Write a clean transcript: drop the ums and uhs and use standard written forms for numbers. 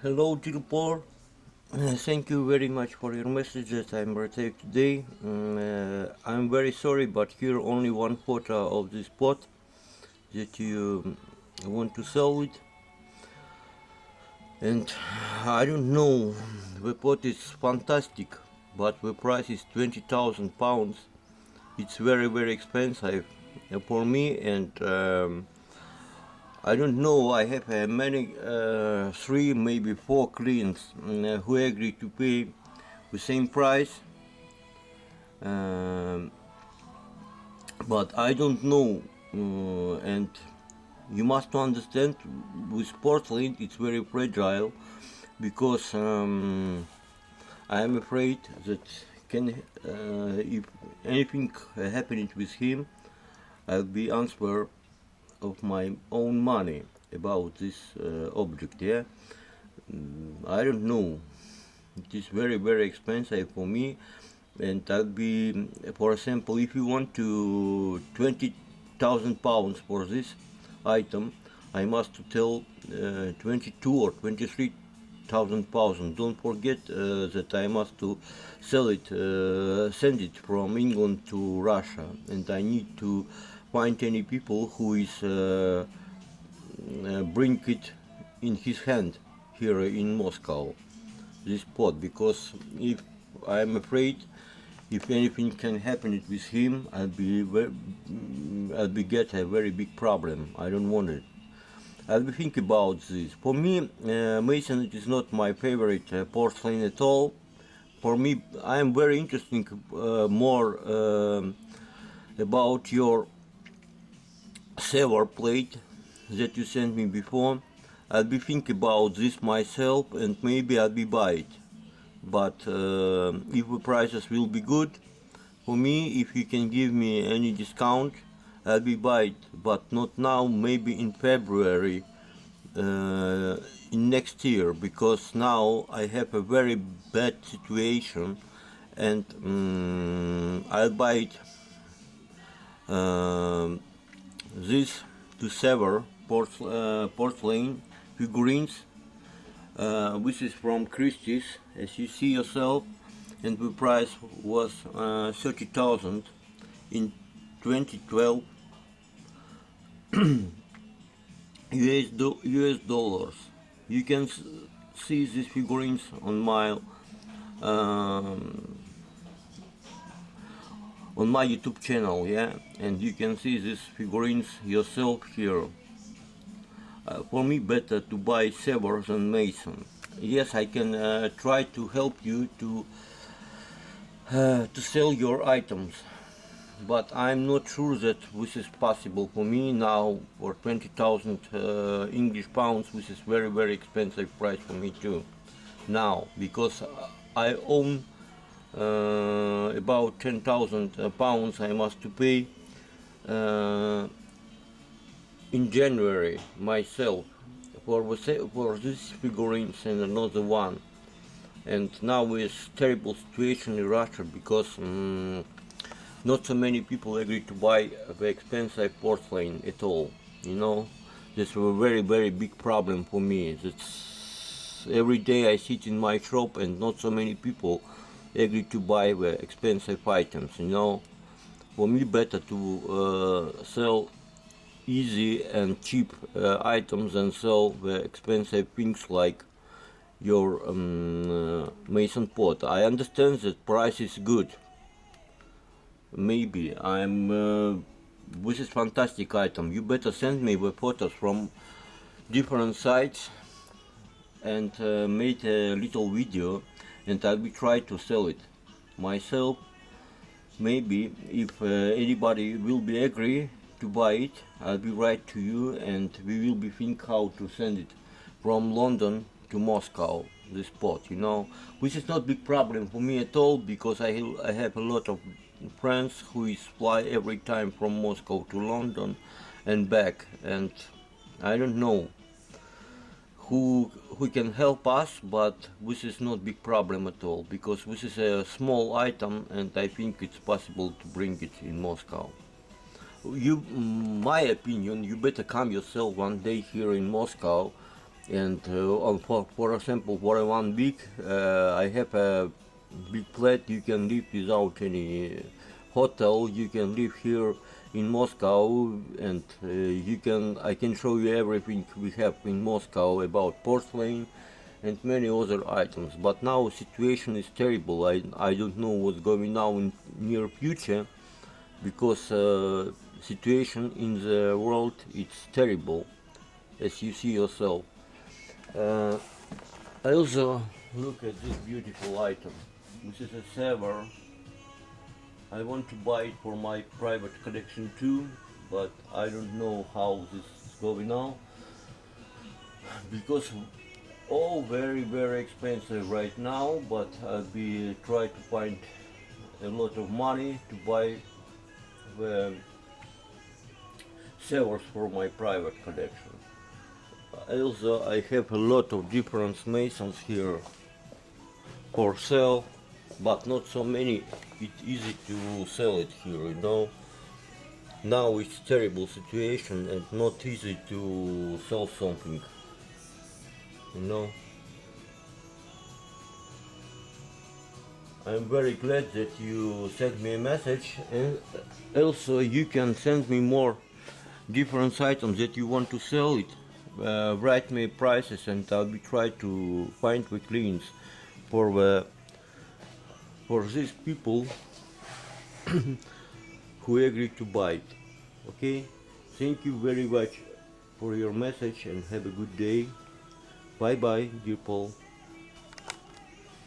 Hello, dear Paul. Thank you very much for your message that I'm receiving today. I'm very sorry, but here only one photo of this pot that you want to sell it, and I don't know. The pot is fantastic, but the price is 20,000 pounds. It's very expensive for me, and I don't know. I have many, three, maybe four clients who agree to pay the same price, um, but I don't know. And you must understand, with porcelain, it's very fragile because I am afraid that if anything happening with him, I'll be answer of my own money about this object. Yeah, I don't know. It is very expensive for me, and I'll be, for example, if you want to 20,000 pounds for this item, I must tell 22 or 23,000 pounds. Don't forget that I must to sell it, send it from England to Russia, and I need to find any people who is bring it in his hand here in Moscow, this pot, because if I'm afraid if anything can happen with him, I'll be get a very big problem. I don't want it. I'll be think about this. For me, Meissen it is not my favorite porcelain at all. For me, I am very interested more about your silver plate that you sent me before. I'll be think about this myself, and maybe I'll be buy it. But if the prices will be good for me, if you can give me any discount, I'll be buy it. But not now, maybe in February in next year, because now I have a very bad situation, and I'll buy it this to sever porcelain figurines. Which is from Christie's, as you see yourself, and the price was 30,000 in 2012 US dollars. You can see these figurines um, on my YouTube channel, yeah, and you can see these figurines yourself here. For me, better to buy Severs than Mason. Yes, I can try to help you to sell your items, but I'm not sure that this is possible for me now. For 20,000 English pounds, which is very expensive price for me too. Now, because I own about 10,000 pounds, I must to pay in January myself for these figurines and another one. And now is terrible situation in Russia because not so many people agree to buy the expensive porcelain at all. You know, this is a very big problem for me. That's every day I sit in my shop and not so many people agree to buy the expensive items. You know, for me better to sell easy and cheap items and sell the expensive things like your Meissen Pot. I understand that price is good. Maybe this is fantastic item. You better send me the photos from different sites and make a little video, and I will try to sell it myself. Maybe if anybody will be agree to buy it, I'll be write to you, and we will be think how to send it from London to Moscow, this pot, you know, which is not big problem for me at all, because I have a lot of friends who is fly every time from Moscow to London and back, and I don't know who can help us, but this is not big problem at all, because this is a small item, and I think it's possible to bring it in Moscow. You, my opinion, you better come yourself one day here in Moscow, And for example, for 1 week, I have a big flat. You can live without any hotel. You can live here in Moscow, and I can show you everything we have in Moscow about porcelain and many other items. But now situation is terrible. I don't know what's going on in near future, because situation in the world it's terrible, as you see yourself. Uh, I also look at this beautiful item. This is a saver. I want to buy it for my private collection too, but I don't know how this is going on, because all very expensive right now. But I'll be try to find a lot of money to buy the savers for my private collection. Also, I have a lot of different masons here for sale, but not so many. It's easy to sell it here, you know. Now it's terrible situation and not easy to sell something, you know. I'm very glad that you sent me a message, and also you can send me more different items that you want to sell it. Write me prices and I'll be try to find the clients for these people who agree to buy it. Okay? Thank you very much for your message and have a good day. Bye bye, dear Paul.